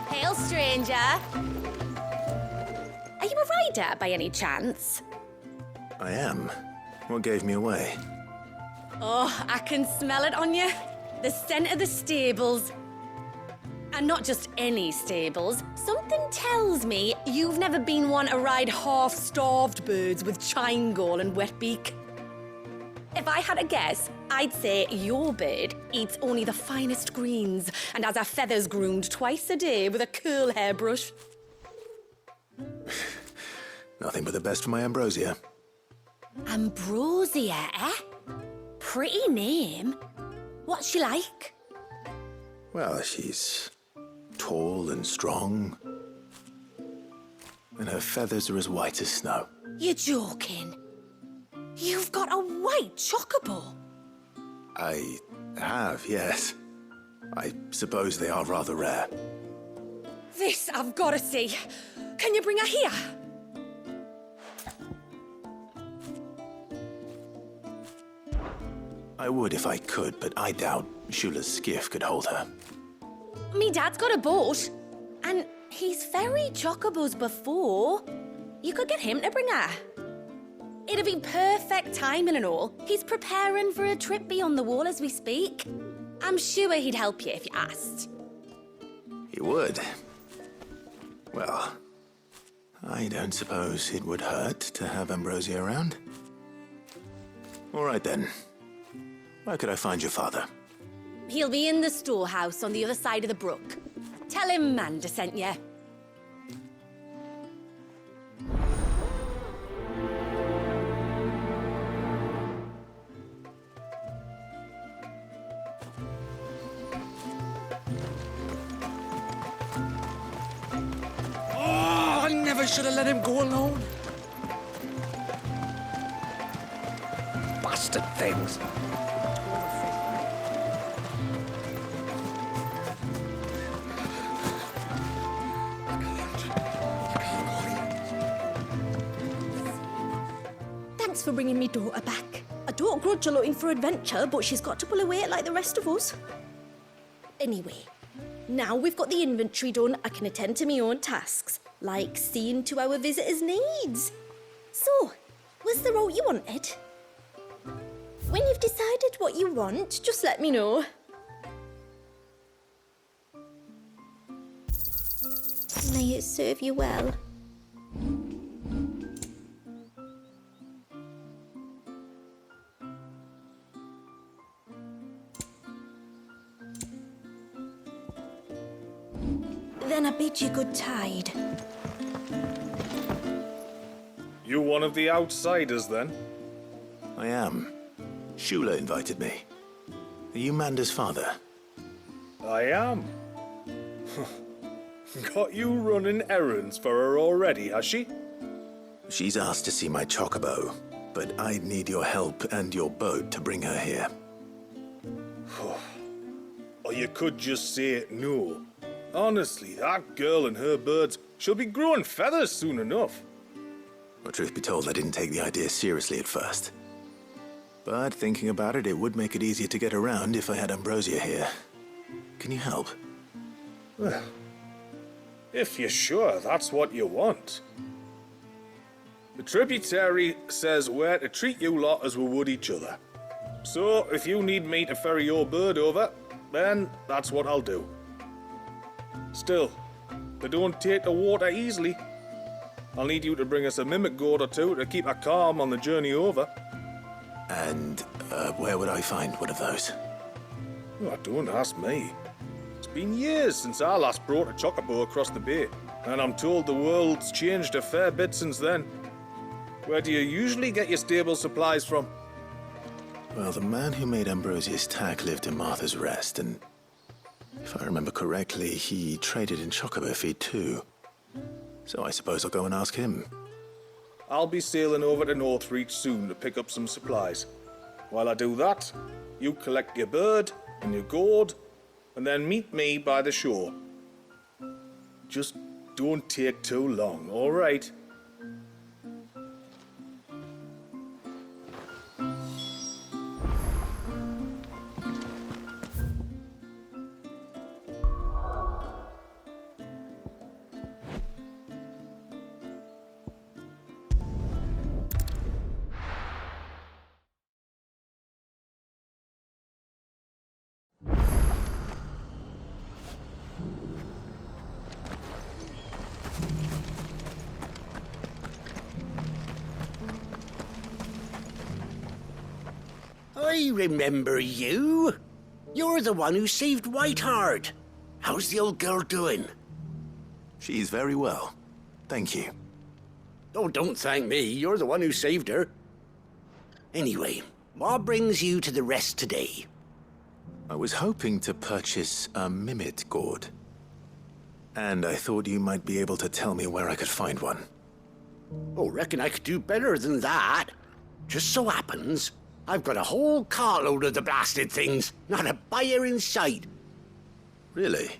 Hail, stranger. Are you a rider by any chance? I am. What gave me away? Oh, I can smell it on you. The scent of the stables. And not just any stables. Something tells me you've never been one to ride half-starved birds with chine gall and wet beak. If I had a guess, I'd say your bird eats only the finest greens and has her feathers groomed twice a day with a curl hairbrush. Nothing but the best for my ambrosia. Ambrosia, eh? Pretty name. What's she like? Well, she's tall and strong. And her feathers are as white as snow. You're joking. You've got a white chocobo. I have, yes. I suppose they are rather rare. This I've got to see. Can you bring her here? I would if I could, but I doubt Shula's skiff could hold her. Me dad's got a boat. And he's ferried chocobos before. You could get him to bring her. It'd be perfect timing and all. He's preparing for a trip beyond the wall as we speak. I'm sure he'd help you if you asked. He would. Well, I don't suppose it would hurt to have Ambrosia around. All right then. Where could I find your father? He'll be in the storehouse on the other side of the brook. Tell him Manda sent you. I never should have let him go alone. Bastard things. Thanks for bringing me daughter back. I don't grudge her looking for adventure, but she's got to pull her weight like the rest of us. Anyway, now we've got the inventory done, I can attend to my own tasks, like seeing to our visitors' needs. So, was the route you wanted? When you've decided what you want, just let me know. May it serve you well. Then I bid you good tide. You one of the outsiders, then? I am. Shula invited me. Are you Manda's father? I am. Got you running errands for her already, has she? She's asked to see my chocobo, but I'd need your help and your boat to bring her here. Or you could just say no. Honestly, that girl and her birds, she'll be growing feathers soon enough. Well, truth be told, I didn't take the idea seriously at first. But thinking about it, it would make it easier to get around if I had Ambrosia here. Can you help? Well, if you're sure that's what you want. The tributary says we're to treat you lot as we would each other. So, if you need me to ferry your bird over, then that's what I'll do. Still, they don't take the water easily. I'll need you to bring us a mimic gourd or two to keep her calm on the journey over. And where would I find one of those? Oh, don't ask me. It's been years since I last brought a chocobo across the bay, and I'm told the world's changed a fair bit since then. Where do you usually get your stable supplies from? Well, the man who made Ambrosia's tack lived in Martha's Rest, and if I remember correctly, he traded in chocobo feed too. So I suppose I'll go and ask him. I'll be sailing over to Northreach soon to pick up some supplies. While I do that, you collect your bird and your gourd, and then meet me by the shore. Just don't take too long, all right? I remember you. You're the one who saved Whiteheart. How's the old girl doing? She's very well. Thank you. Oh, don't thank me. You're the one who saved her. Anyway, what brings you to the rest today? I was hoping to purchase a Mimit gourd. And I thought you might be able to tell me where I could find one. Oh, reckon I could do better than that. Just so happens, I've got a whole cartload of the blasted things. Not a buyer in sight. Really?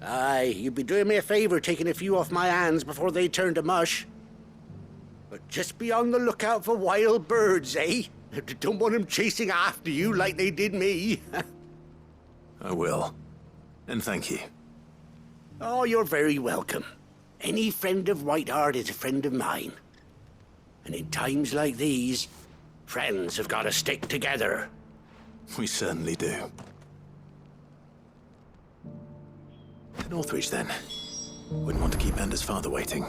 Aye, you'd be doing me a favor taking a few off my hands before they turn to mush. But just be on the lookout for wild birds, eh? Don't want them chasing after you like they did me. I will. And thank you. Oh, you're very welcome. Any friend of Whiteheart is a friend of mine. And in times like these, friends have got to stick together. We certainly do. To Northridge, then. Wouldn't want to keep Anders' father waiting.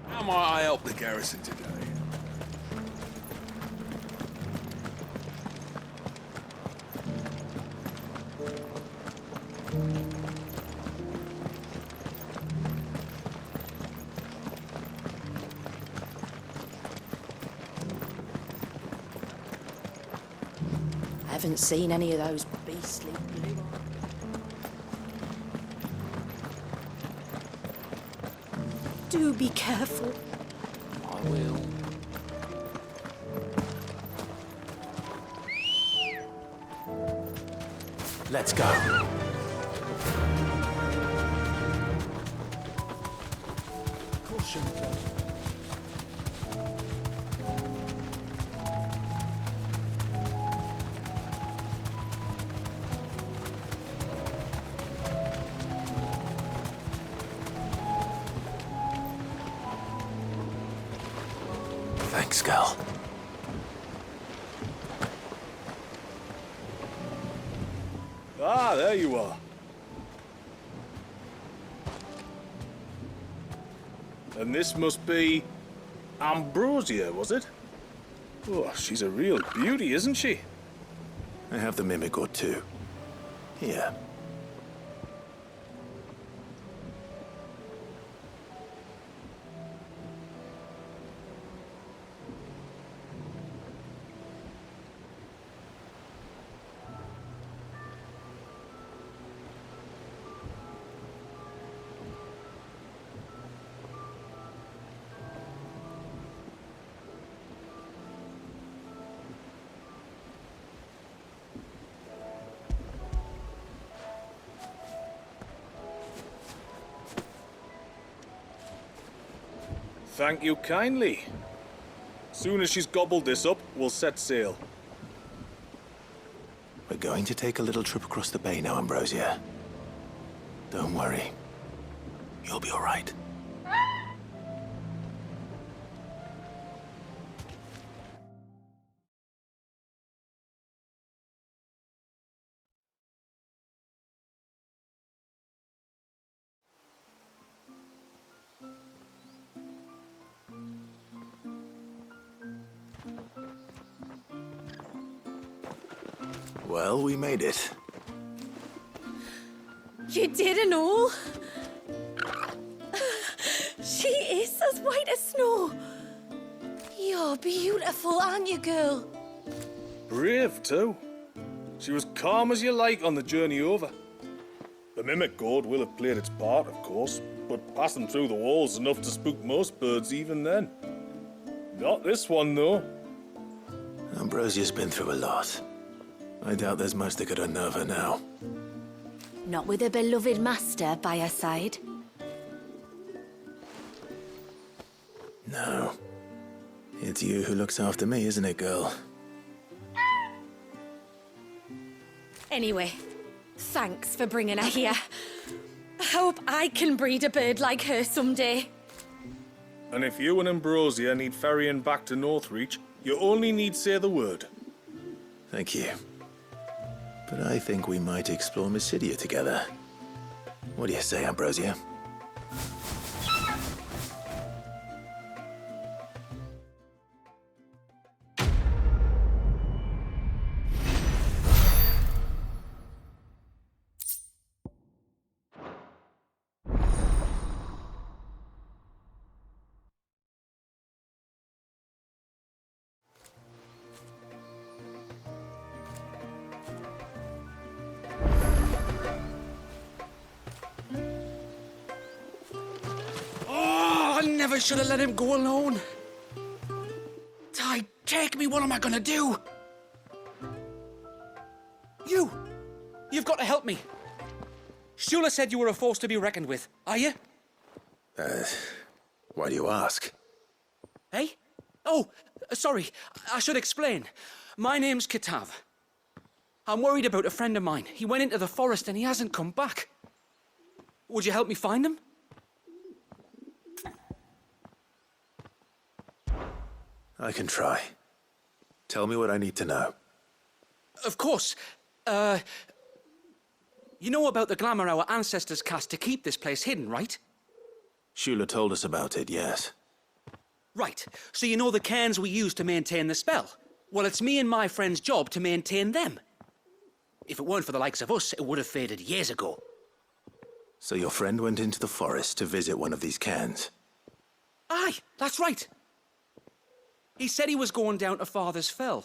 How might I help the garrison today? I haven't seen any of those beastly blue eyes. Do be careful. I will. Let's go. Caution. Thanks, girl. Ah, there you are. And this must be Ambrosia, was it? Oh, she's a real beauty, isn't she? I have the Mimic gourd too. Here. Thank you kindly. Soon as she's gobbled this up, we'll set sail. We're going to take a little trip across the bay now, Ambrosia. Don't worry. You'll be all right. Well, we made it. You didn't all? She is as white as snow. You're beautiful, aren't you, girl? Brave, too. She was calm as you like on the journey over. The mimic gourd will have played its part, of course, but passing through the walls enough to spook most birds even then. Not this one, though. Ambrosia's been through a lot. I doubt there's much that could unnerve her now. Not with a beloved master by her side. No. It's you who looks after me, isn't it, girl? Anyway, thanks for bringing her here. I hope I can breed a bird like her someday. And if you and Ambrosia need ferrying back to Northreach, you only need say the word. Thank you. But I think we might explore Mysidia together. What do you say, Ambrosia? I never should have let him go alone. Ty, take me, what am I gonna do? You've got to help me. Shula said you were a force to be reckoned with, are you? Why do you ask? Hey? Oh, sorry, I should explain. My name's Kitav. I'm worried about a friend of mine. He went into the forest and he hasn't come back. Would you help me find him? I can try. Tell me what I need to know. Of course. You know about the glamour our ancestors cast to keep this place hidden, right? Shula told us about it, yes. Right. So you know the cairns we use to maintain the spell? Well, it's me and my friend's job to maintain them. If it weren't for the likes of us, it would have faded years ago. So your friend went into the forest to visit one of these cairns? Aye, that's right. He said he was going down to Father's Fell.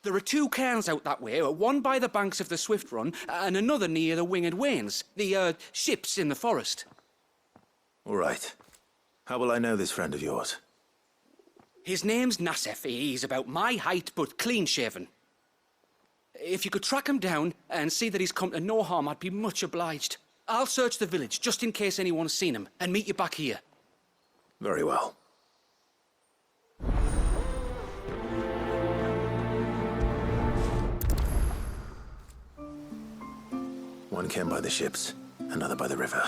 There are 2 cairns out that way, one by the banks of the Swift Run, and another near the Winged Wains, the, ships in the forest. All right. How will I know this friend of yours? His name's Nassef. He's about my height, but clean-shaven. If you could track him down and see that he's come to no harm, I'd be much obliged. I'll search the village, just in case anyone's seen him, and meet you back here. Very well. One cairn by the ships, another by the river.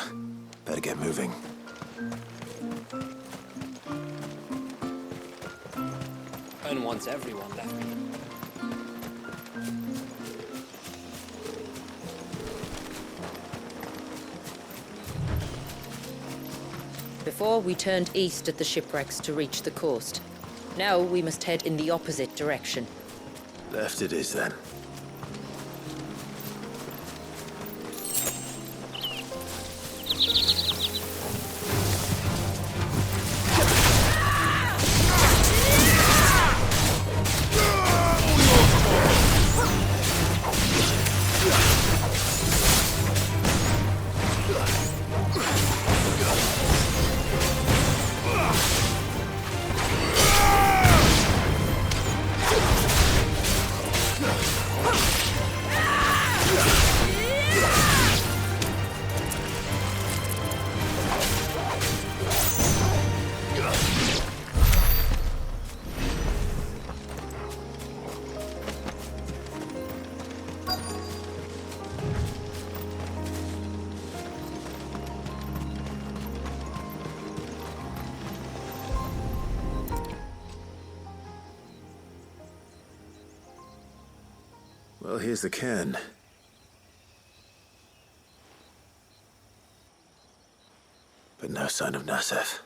Better get moving. And once everyone left me. Before, we turned east at the shipwrecks to reach the coast. Now we must head in the opposite direction. Left it is, then. Well, here's the cairn. But no sign of Nassef.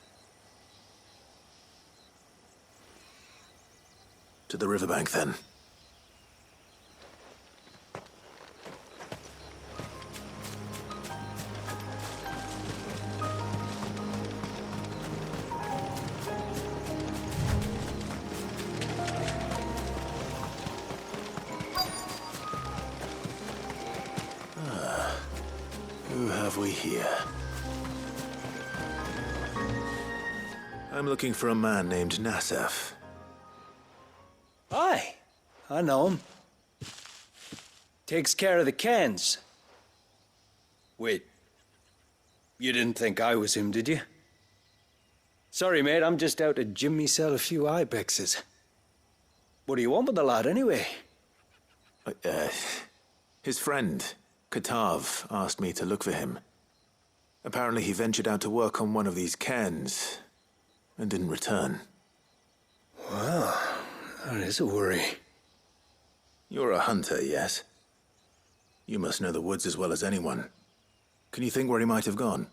To the riverbank, then. I'm looking for a man named Nassef. Aye, I know him. Takes care of the cans. Wait, you didn't think I was him, did you? Sorry, mate, I'm just out to gym myself a few ibexes. What do you want with the lad, anyway? His friend, Katav, asked me to look for him. Apparently he ventured out to work on one of these cairns and didn't return. Well, that is a worry. You're a hunter, yes? You must know the woods as well as anyone. Can you think where he might have gone?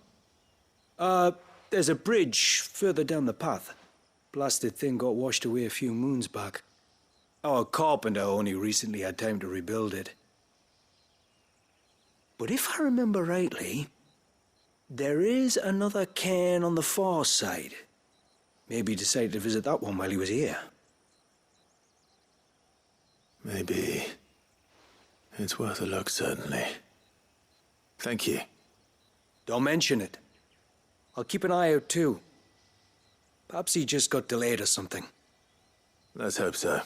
There's a bridge further down the path. Blasted thing got washed away a few moons back. Our carpenter only recently had time to rebuild it. But if I remember rightly, there is another cairn on the far side. Maybe he decided to visit that one while he was here. Maybe. It's worth a look, certainly. Thank you. Don't mention it. I'll keep an eye out too. Perhaps he just got delayed or something. Let's hope so.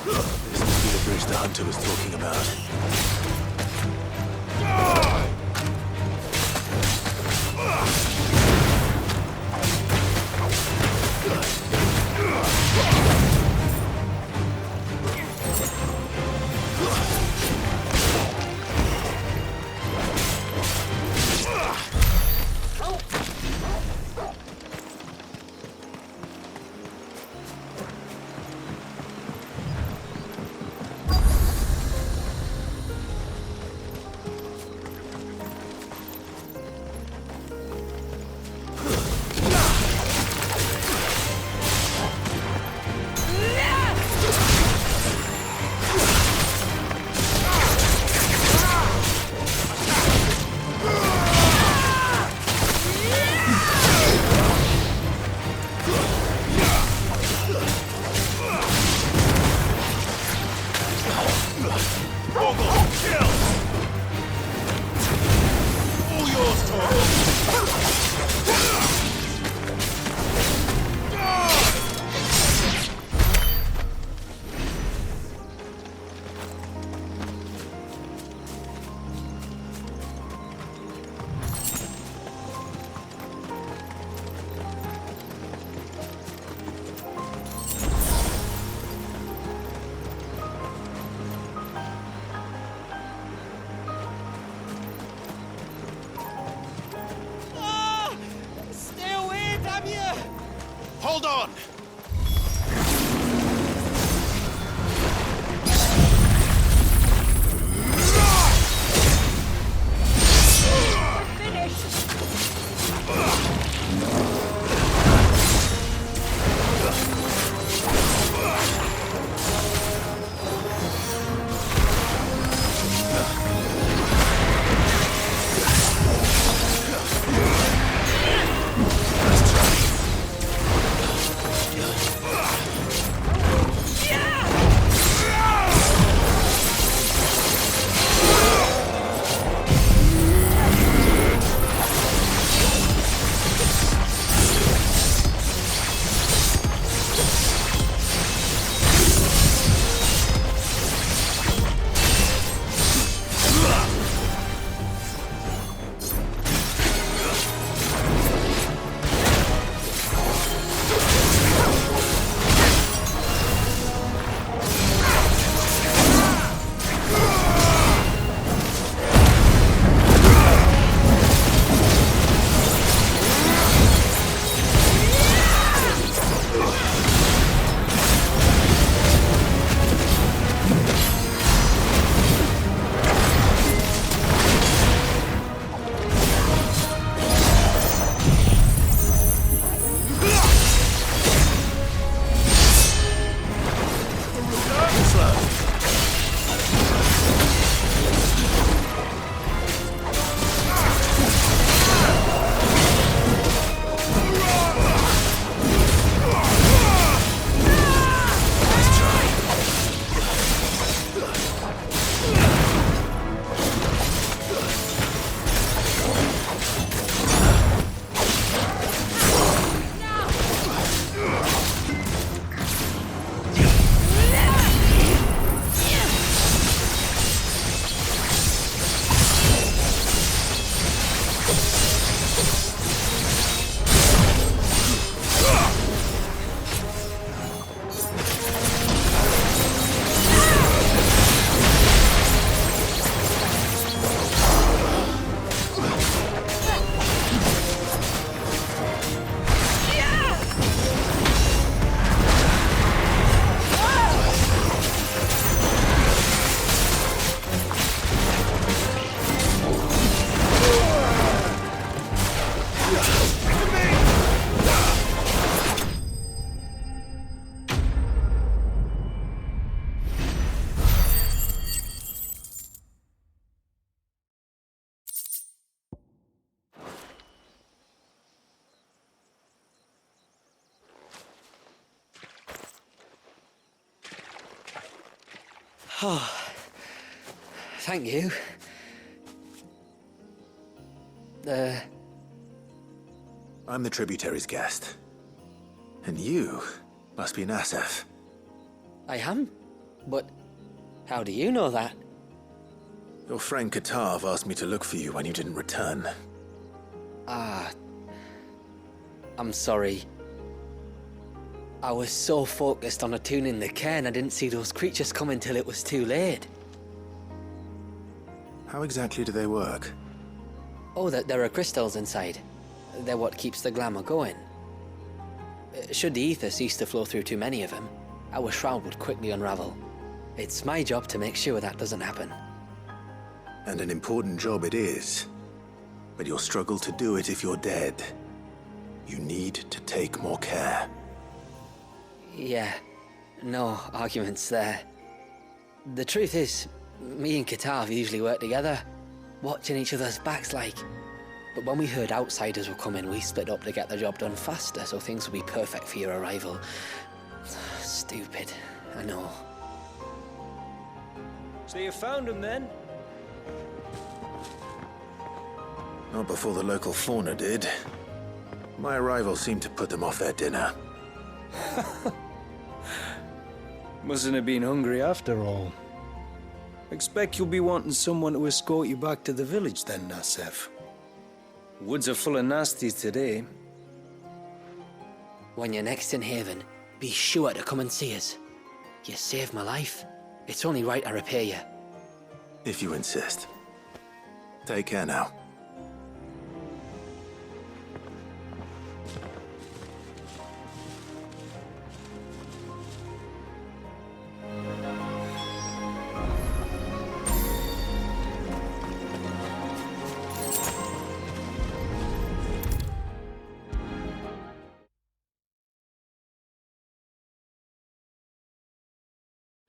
This must be the bridge the hunter was talking about. Thank you. I'm the tributary's guest. And you must be Nassef. I am? But how do you know that? Your friend Katav asked me to look for you when you didn't return. I'm sorry. I was so focused on attuning the cairn, I didn't see those creatures coming till it was too late. How exactly do they work? Oh, there are crystals inside. They're what keeps the glamour going. Should the ether cease to flow through too many of them, our shroud would quickly unravel. It's my job to make sure that doesn't happen. And an important job it is. But you'll struggle to do it if you're dead. You need to take more care. Yeah, no arguments there. The truth is, me and Katav usually work together, watching each other's backs like. But when we heard outsiders were coming, we split up to get the job done faster, so things would be perfect for your arrival. Stupid, I know. So you found him then? Not before the local fauna did. My arrival seemed to put them off their dinner. Mustn't have been hungry after all. Expect you'll be wanting someone to escort you back to the village then, Nassef. Woods are full of nasties today. When you're next in Haven, be sure to come and see us. You saved my life. It's only right I repay you. If you insist. Take care now.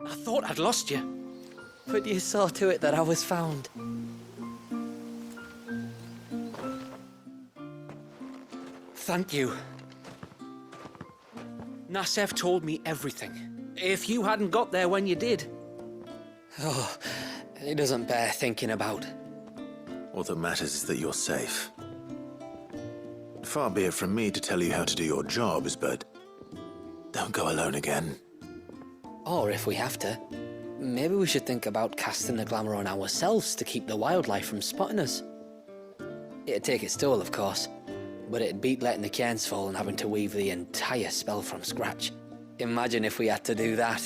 I thought I'd lost you. But you saw to it that I was found. Thank you. Nassef told me everything. If you hadn't got there when you did. Oh, it doesn't bear thinking about. All that matters is that you're safe. Far be it from me to tell you how to do your jobs, but don't go alone again. Or if we have to, maybe we should think about casting the glamour on ourselves to keep the wildlife from spotting us. It'd take its toll, of course, but it'd beat letting the cairns fall and having to weave the entire spell from scratch. Imagine if we had to do that.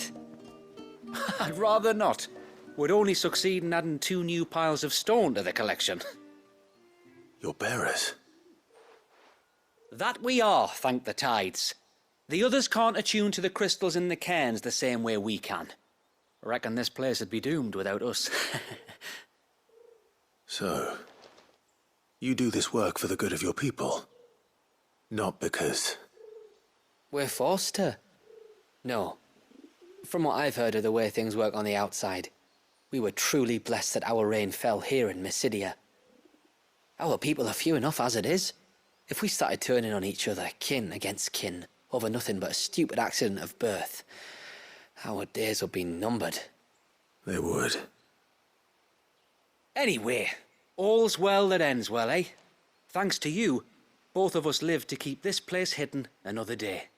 I'd rather not. Would only succeed in adding 2 new piles of stone to the collection. Your bearers. That we are, thank the tides. The others can't attune to the crystals in the cairns the same way we can. Reckon this place would be doomed without us. So, you do this work for the good of your people? Not because... We're forced to. No. From what I've heard of the way things work on the outside, we were truly blessed that our rain fell here in Mysidia. Our people are few enough as it is. If we started turning on each other, kin against kin, over nothing but a stupid accident of birth, our days would be numbered. They would. Anyway, all's well that ends well, eh? Thanks to you, both of us lived to keep this place hidden another day.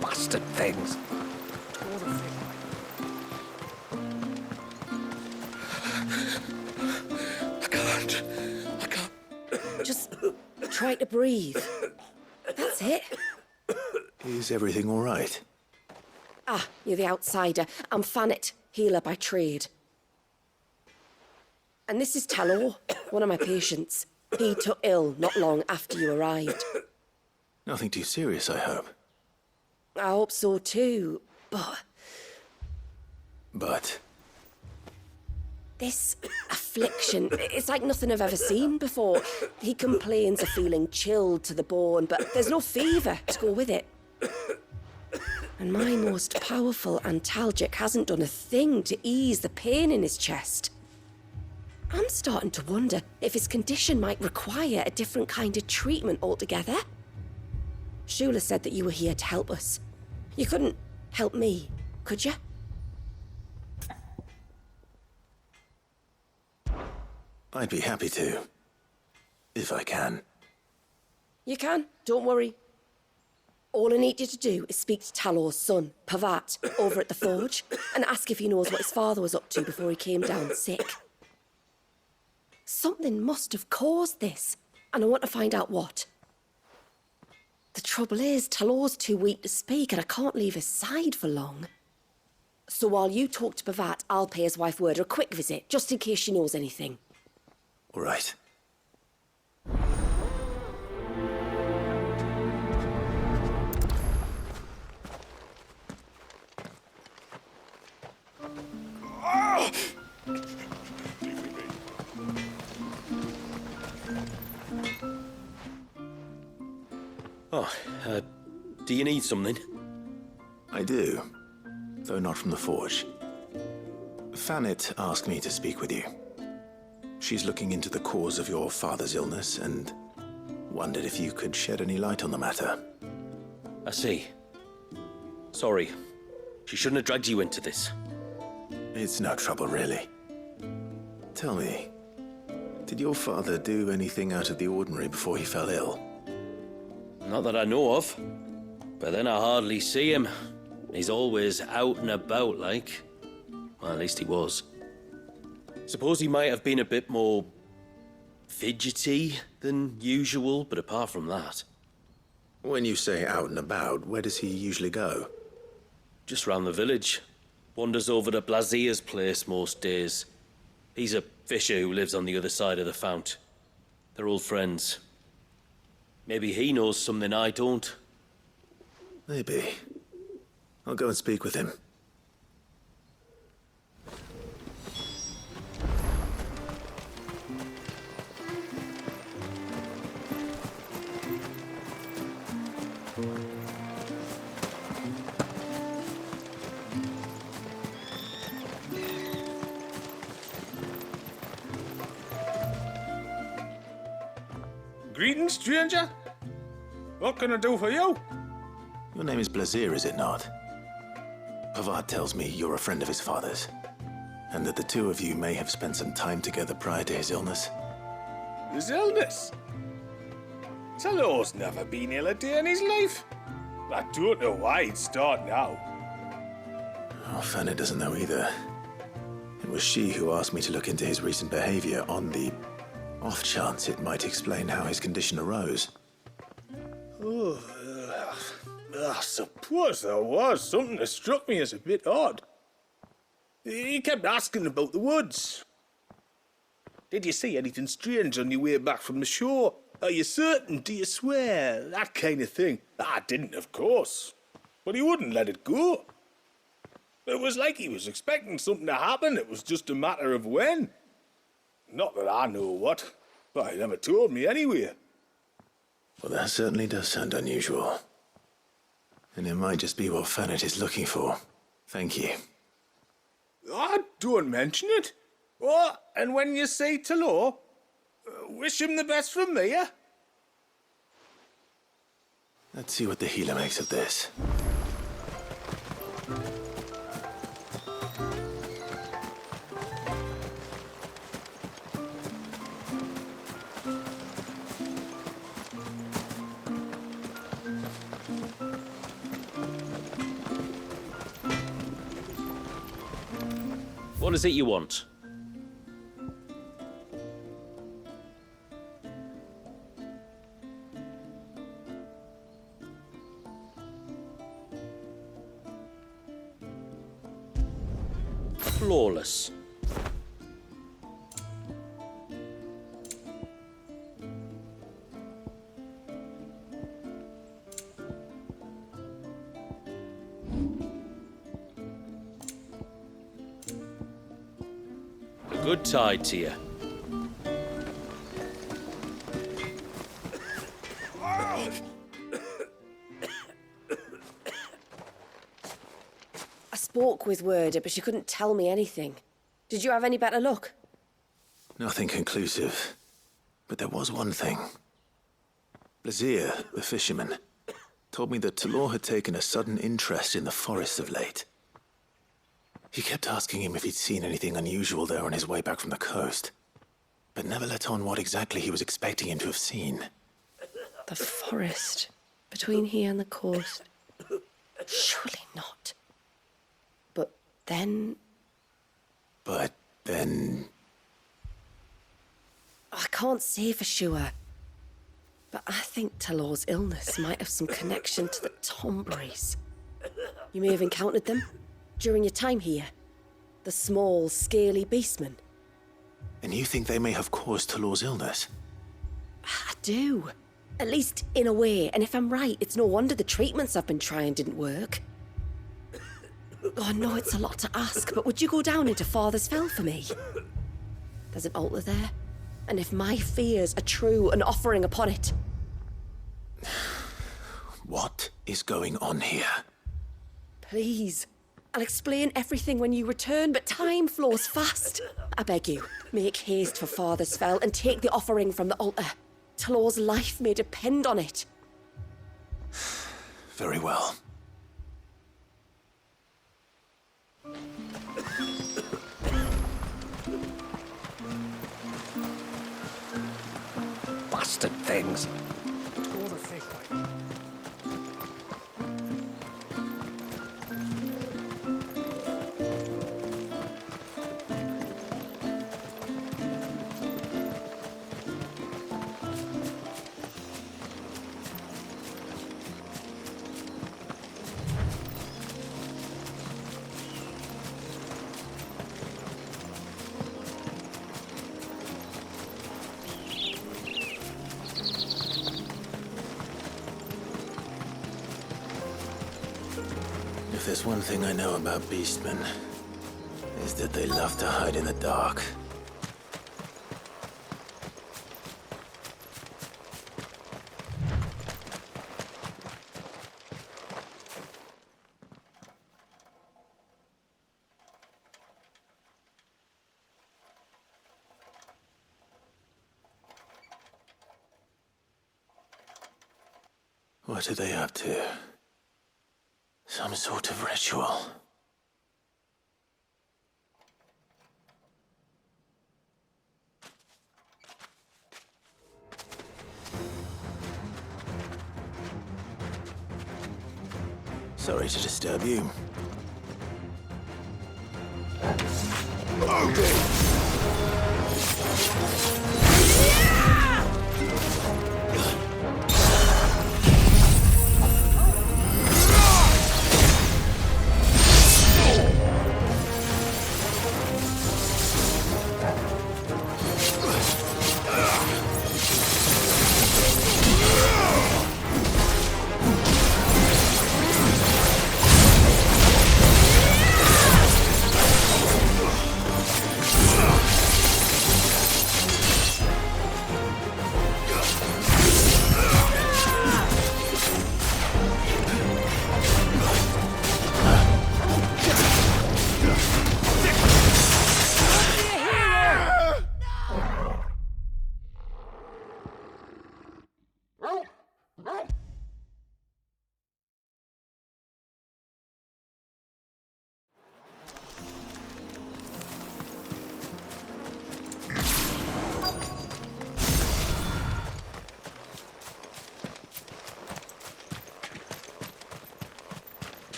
Bastard things. I can't. Just try to breathe. That's it. Is everything all right? Ah, you're the outsider. I'm Fannet, healer by trade. And this is Talor, one of my patients. He took ill not long after you arrived. Nothing too serious, I hope. I hope so too, but But this affliction, it's like nothing I've ever seen before. He complains of feeling chilled to the bone, but there's no fever to go with it. And my most powerful antalgic hasn't done a thing to ease the pain in his chest. I'm starting to wonder if his condition might require a different kind of treatment altogether. Shula said that you were here to help us. You couldn't help me, could you? I'd be happy to. If I can. You can, don't worry. All I need you to do is speak to Talor's son, Pavat, over at the forge, and ask if he knows what his father was up to before he came down sick. Something must have caused this, and I want to find out what. The trouble is, Talor's too weak to speak, and I can't leave his side for long. So while you talk to Pavat, I'll pay his wife word a quick visit, just in case she knows anything. All right. Oh, do you need something? I do, though not from the forge. Fanit asked me to speak with you. She's looking into the cause of your father's illness and wondered if you could shed any light on the matter. I see. Sorry. She shouldn't have dragged you into this. It's no trouble, really. Tell me, did your father do anything out of the ordinary before he fell ill? Not that I know of. But then I hardly see him. He's always out and about, like. Well, at least he was. Suppose he might have been a bit more fidgety than usual, but apart from that... When you say out and about, where does he usually go? Just round the village. Wanders over to Blazier's place most days. He's a fisher who lives on the other side of the fount. They're old friends. Maybe he knows something I don't. Maybe. I'll go and speak with him. Greetings, stranger. What can I do for you? Your name is Blazier, is it not? Pavad tells me you're a friend of his father's, and that the two of you may have spent some time together prior to his illness. His illness? Talor's never been ill a day in his life. I don't know why he'd start now. Oh, Fanny doesn't know either. It was she who asked me to look into his recent behavior on the off chance it might explain how his condition arose. Oh, I suppose there was something that struck me as a bit odd. He kept asking about the woods. Did you see anything strange on your way back from the shore? Are you certain? Do you swear? That kind of thing. I didn't, of course. But he wouldn't let it go. It was like he was expecting something to happen. It was just a matter of when. Not that I know what, but he never told me anyway. Well, that certainly does sound unusual. And it might just be what Fanit is looking for. Thank you. I don't mention it. Oh, and when you say Talor, wish him the best from me, eh? Let's see what the healer makes of this. What is it you want? Flawless. good tide to you. I spoke with Werder, but she couldn't tell me anything. Did you have any better luck? Nothing conclusive. But there was one thing. Blazier, the fisherman, told me that Talor had taken a sudden interest in the forest of late. He kept asking him if he'd seen anything unusual there on his way back from the coast, but never let on what exactly he was expecting him to have seen. The forest between here and the coast. Surely not. But then... I can't say for sure. But I think Talor's illness might have some connection to the Tomberries. You may have encountered them during your time here. The small, scaly beastmen. And you think they may have caused Talor's illness? I do. At least in a way. And if I'm right, it's no wonder the treatments I've been trying didn't work. Oh, I know it's a lot to ask, but would you go down into Father's Fell for me? There's an altar there. And if my fears are true, an offering upon it. What is going on here? Please. I'll explain everything when you return, but time flows fast. I beg you, make haste for Father's Fell and take the offering from the altar. Talor's life may depend on it. Very well. Bastard things. If there's one thing I know about beastmen, is that they love to hide in the dark. What are they up to? Some sort of ritual. Sorry to disturb you.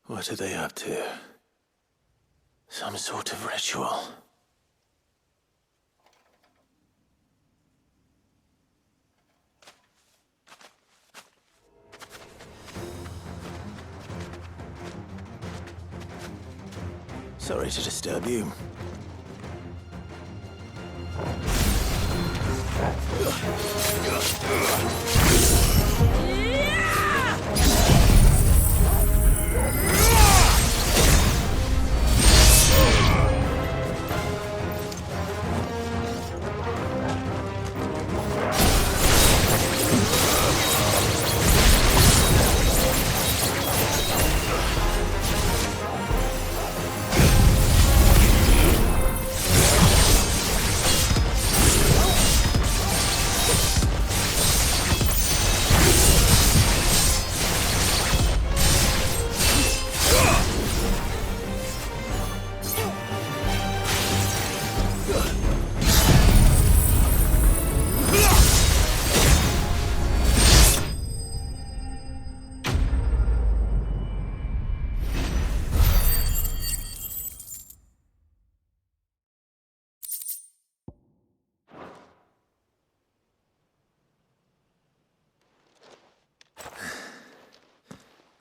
What are they up to? Some sort of ritual. Sorry to disturb you.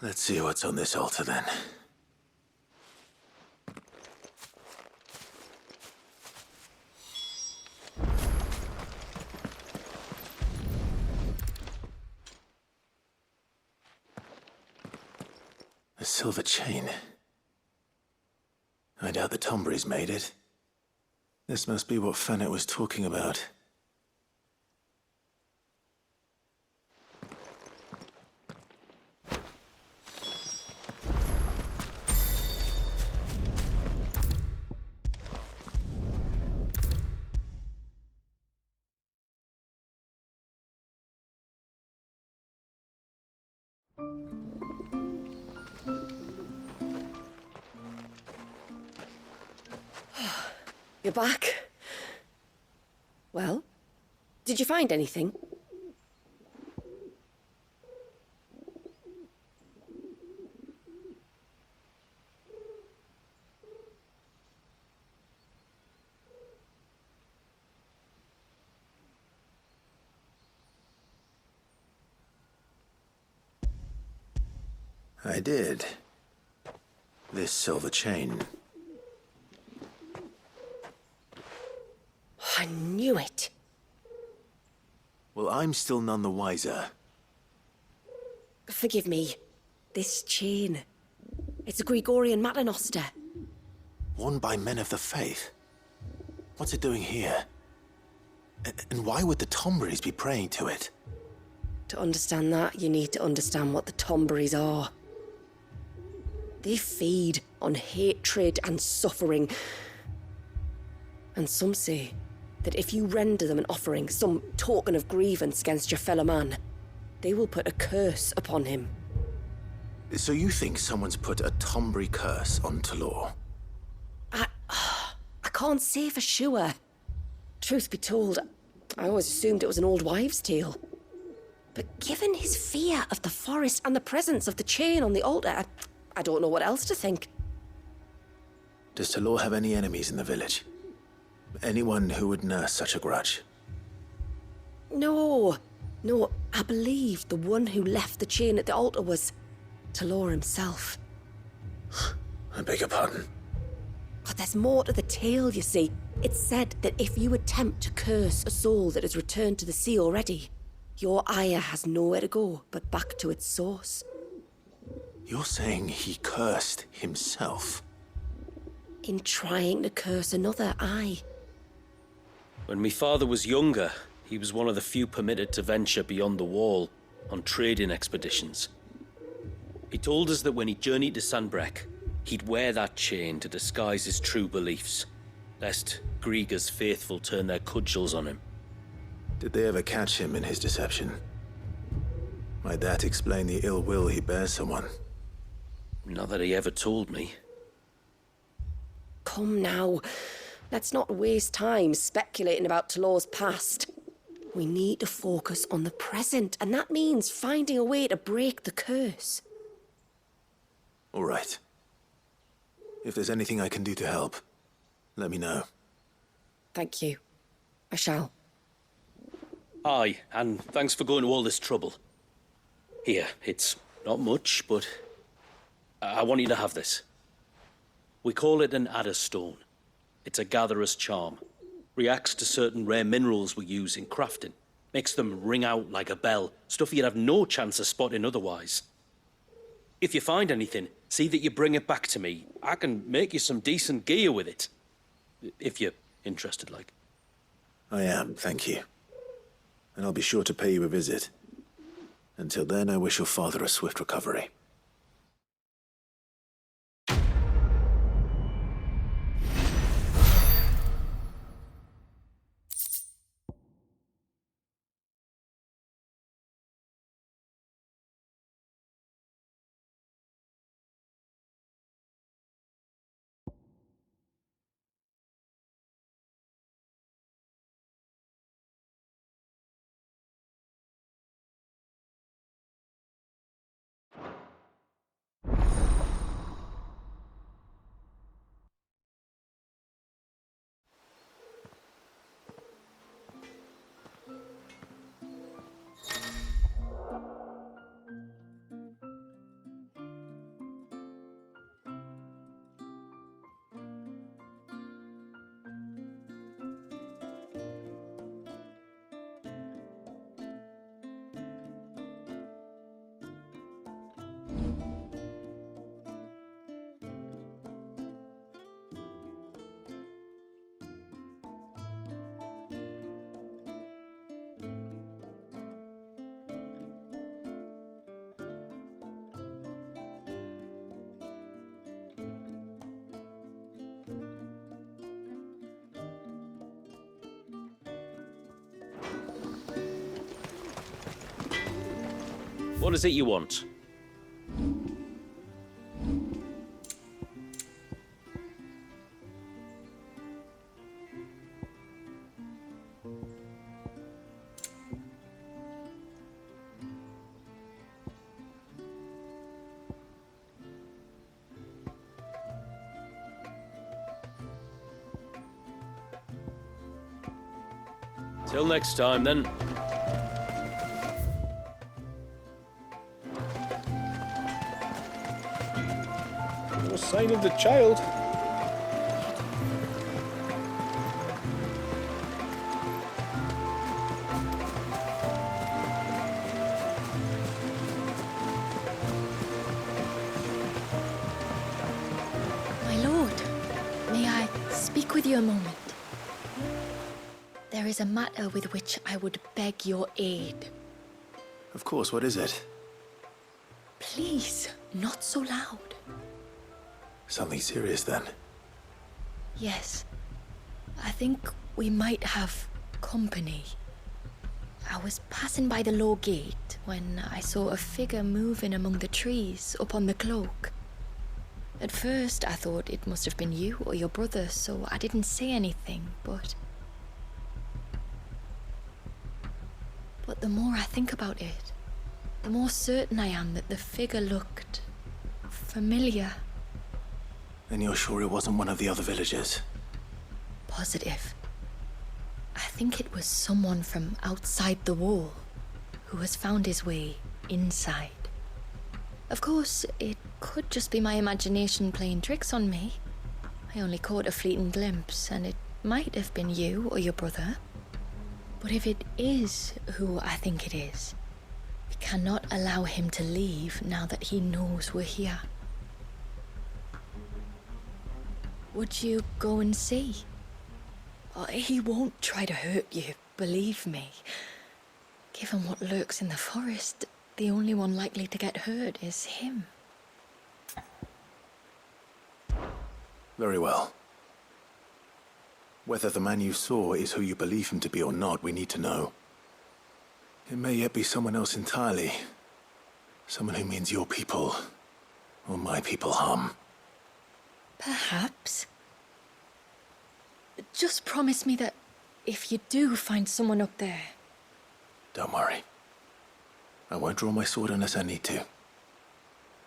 Let's see what's on this altar then. A silver chain. I doubt the Tombrys made it. This must be what Fennec was talking about. You're back. Well, did you find anything? I did. This silver chain. I knew it. Well, I'm still none the wiser. Forgive me. This chain. It's a Gregorian Maternoster. Worn by men of the faith. What's it doing here? And why would the Tombrys be praying to it? To understand that, you need to understand what the Tombrys are. They feed on hatred and suffering. And some say that if you render them an offering, some token of grievance against your fellow man, they will put a curse upon him. So you think someone's put a Tombry curse on Talor? I can't say for sure. Truth be told, I always assumed it was an old wives' tale. But given his fear of the forest and the presence of the chain on the altar, I don't know what else to think. Does Talor have any enemies in the village? Anyone who would nurse such a grudge? No, I believe the one who left the chain at the altar was Talor himself. I beg your pardon. But there's more to the tale, you see. It's said that if you attempt to curse a soul that has returned to the sea already, your ire has nowhere to go but back to its source. You're saying he cursed himself? In trying to curse another, aye. When my father was younger, he was one of the few permitted to venture beyond the wall on trading expeditions. He told us that when he journeyed to Sanbreque, he'd wear that chain to disguise his true beliefs, lest Griega's faithful turn their cudgels on him. Did they ever catch him in his deception? Might that explain the ill will he bears someone? Not that he ever told me. Come now, let's not waste time speculating about Talor's past. We need to focus on the present, and that means finding a way to break the curse. All right. If there's anything I can do to help, let me know. Thank you. I shall. Aye, and thanks for going to all this trouble. Here, it's not much, but I want you to have this. We call it an adder stone. It's a gatherer's charm. Reacts to certain rare minerals we use in crafting. Makes them ring out like a bell, stuff you'd have no chance of spotting otherwise. If you find anything, see that you bring it back to me. I can make you some decent gear with it. If you're interested, like. I am, thank you. And I'll be sure to pay you a visit. Until then, I wish your father a swift recovery. What is it you want? Till next time, then. No sign of the child. My lord, may I speak with you a moment? There is a matter with which I would beg your aid. Of course, what is it? Please, not so loud. Something serious, then. Yes. I think we might have company. I was passing by the low gate when I saw a figure moving among the trees up on the cloak. At first, I thought it must have been you or your brother, so I didn't say anything, but the more I think about it, the more certain I am that the figure looked familiar. And you're sure it wasn't one of the other villagers? Positive. I think it was someone from outside the wall who has found his way inside. Of course, it could just be my imagination playing tricks on me. I only caught a fleeting glimpse, and it might have been you or your brother. But if it is who I think it is, we cannot allow him to leave now that he knows we're here. Would you go and see? Oh, he won't try to hurt you, believe me. Given what lurks in the forest, the only one likely to get hurt is him. Very well. Whether the man you saw is who you believe him to be or not, we need to know. It may yet be someone else entirely. Someone who means your people, or my people, harm. Perhaps. Just promise me that if you do find someone up there... Don't worry. I won't draw my sword unless I need to.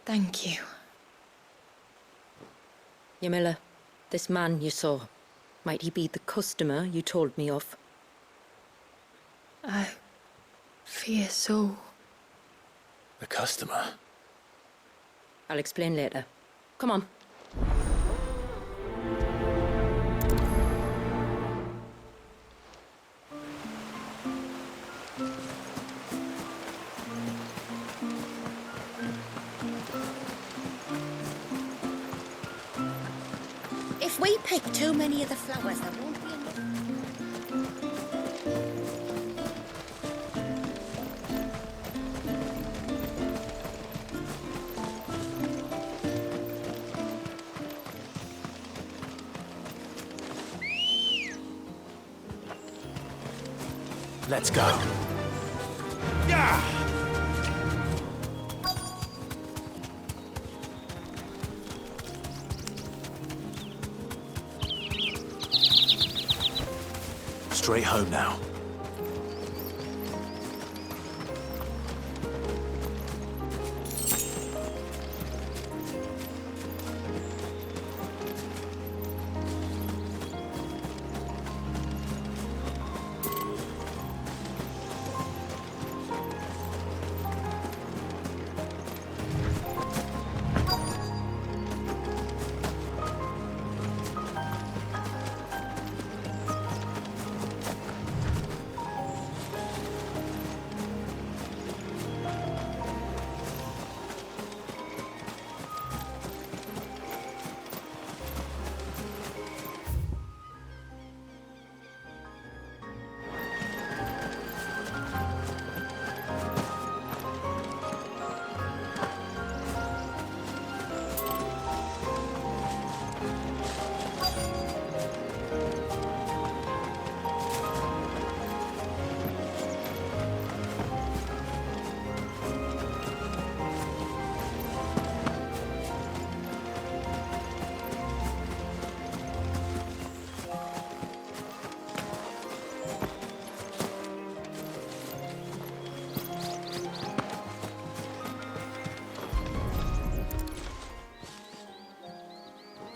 Thank you. Yamila, this man you saw, might he be the customer you told me of? I fear so. The customer? I'll explain later. Come on. we pick too many of the flowers, there won't be enough. Let's go. Yeah! Straight home now.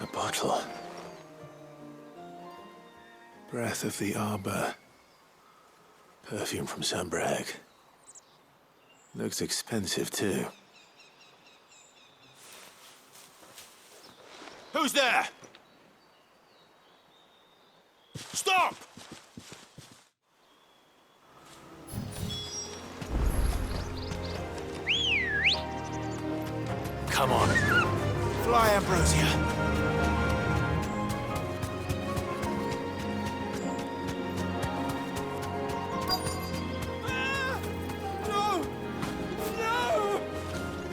A bottle. Breath of the arbor. Perfume from Sunbrag. Looks expensive too. Who's there? Stop! Come on. Fly, Ambrosia.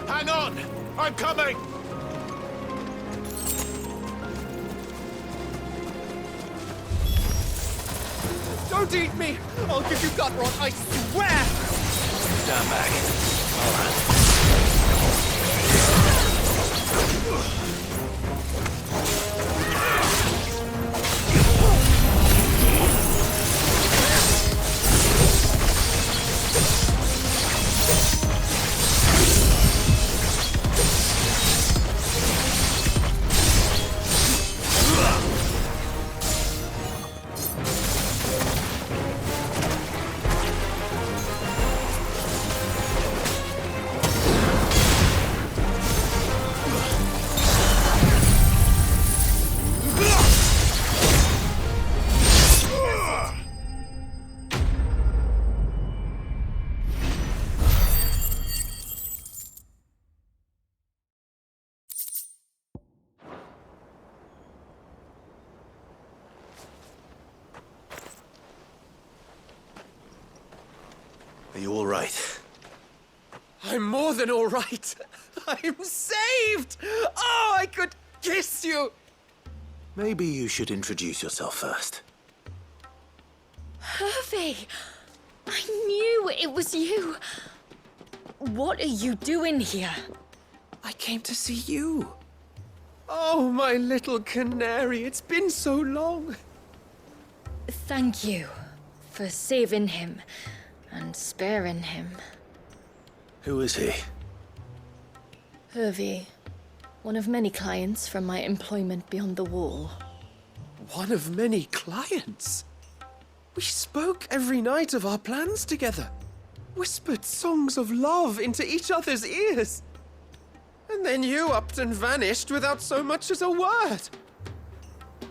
Hang on! I'm coming! Don't eat me! I'll give you gut rot, I swear! Stand back. All right. Are you all right? I'm more than all right. I'm saved! Oh, I could kiss you! Maybe you should introduce yourself first. Hervey! I knew it was you. What are you doing here? I came to see you. Oh, my little canary, it's been so long. Thank you for saving him and sparing him. Who is he? Hervey, one of many clients from my employment beyond the wall. One of many clients? We spoke every night of our plans together. Whispered songs of love into each other's ears. And then you upped and vanished without so much as a word.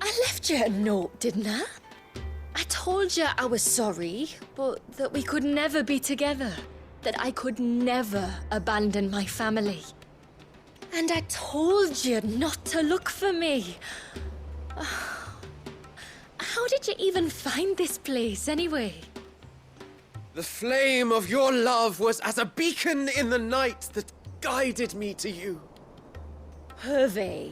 I left you a note, didn't I? I told you I was sorry, but that we could never be together. That I could never abandon my family. And I told you not to look for me. How did you even find this place, anyway? The flame of your love was as a beacon in the night that guided me to you. Hervé.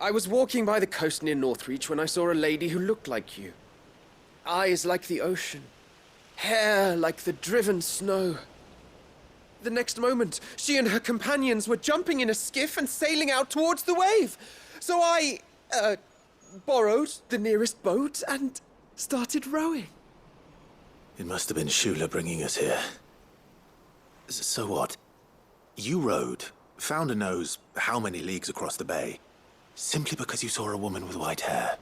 I was walking by the coast near Northreach when I saw a lady who looked like you. Eyes like the ocean. Hair like the driven snow. The next moment, she and her companions were jumping in a skiff and sailing out towards the wave. So I, borrowed the nearest boat and started rowing. It must have been Shula bringing us here. So what? You rowed, found a nose how many leagues across the bay, simply because you saw a woman with white hair.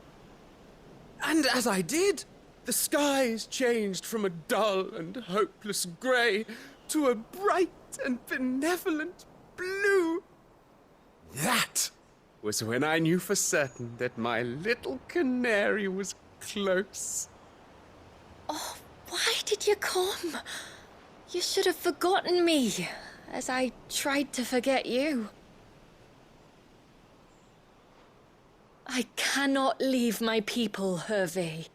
And as I did, the skies changed from a dull and hopeless grey to a bright and benevolent blue. That was when I knew for certain that my little canary was close. Oh, why did you come? You should have forgotten me, as I tried to forget you. I cannot leave my people, Hervé.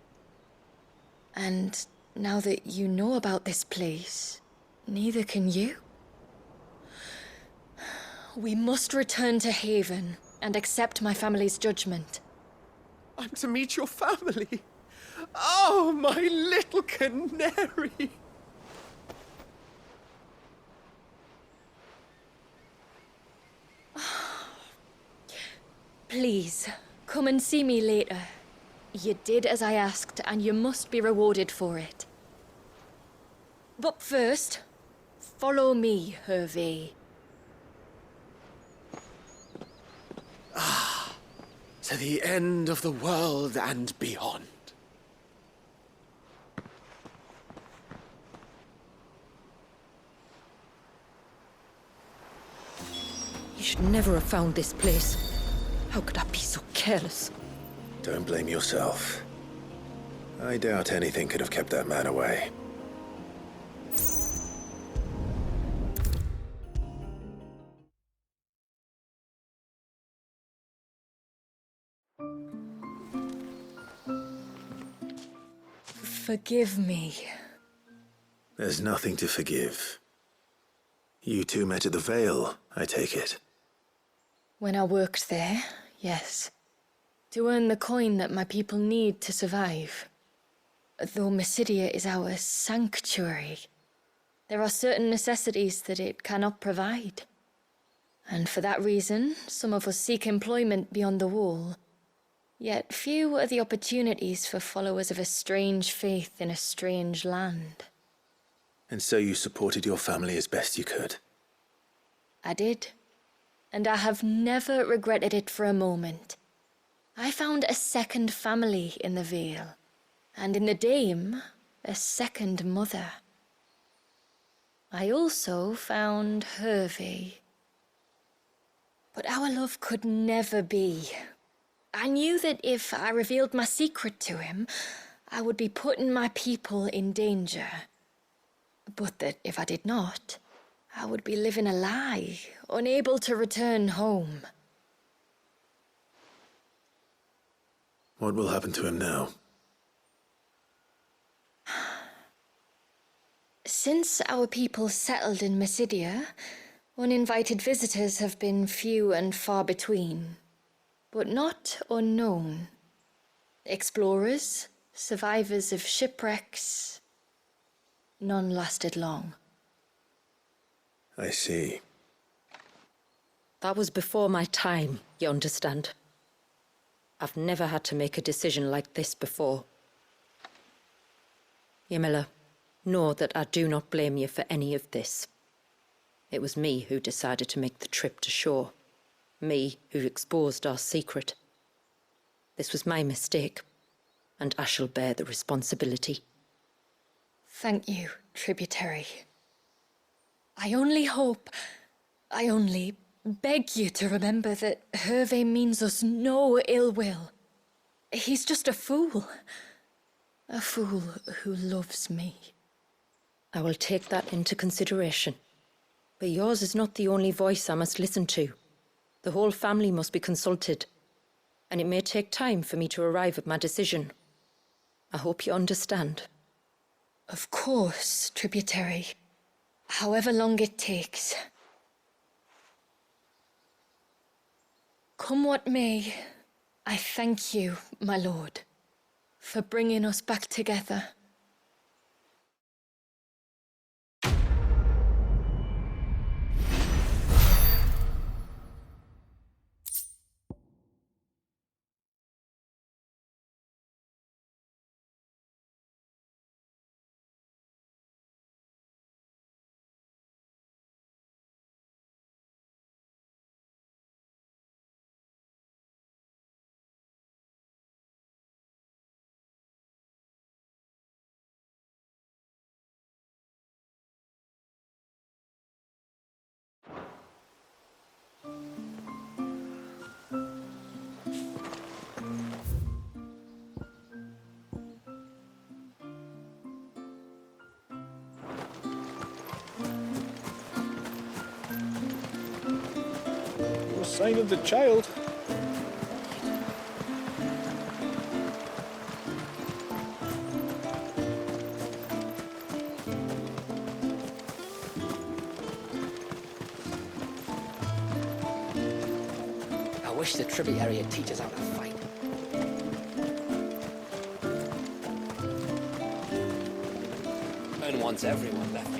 And now that you know about this place, neither can you. We must return to Haven and accept my family's judgment. I'm to meet your family. Oh, my little canary. Please, come and see me later. You did as I asked, and you must be rewarded for it. But first, follow me, Hervé. To the end of the world and beyond. You should never have found this place. How could I be so careless? Don't blame yourself. I doubt anything could have kept that man away. Forgive me. There's nothing to forgive. You two met at the Vale, I take it. When I worked there, yes. To earn the coin that my people need to survive. Though Mysidia is our sanctuary, there are certain necessities that it cannot provide. And for that reason, some of us seek employment beyond the wall. Yet few are the opportunities for followers of a strange faith in a strange land. And so you supported your family as best you could? I did. And I have never regretted it for a moment. I found a second family in the Vale, and in the Dame, a second mother. I also found Hervé. But our love could never be. I knew that if I revealed my secret to him, I would be putting my people in danger. But that if I did not, I would be living a lie, unable to return home. What will happen to him now? Since our people settled in Mysidia, uninvited visitors have been few and far between, but not unknown. Explorers, survivors of shipwrecks, none lasted long. I see. That was before my time, you understand. I've never had to make a decision like this before. Yamila, know that I do not blame you for any of this. It was me who decided to make the trip to shore. Me who exposed our secret. This was my mistake, and I shall bear the responsibility. Thank you, tributary. I only beg you to remember that Hervé means us no ill will. He's just a fool. A fool who loves me. I will take that into consideration. But yours is not the only voice I must listen to. The whole family must be consulted, and it may take time for me to arrive at my decision. I hope you understand. Of course, tributary. However long it takes. Come what may, I thank you, my lord, for bringing us back together. No sign of the child. I wish the tributary would teach us how to fight. And once everyone left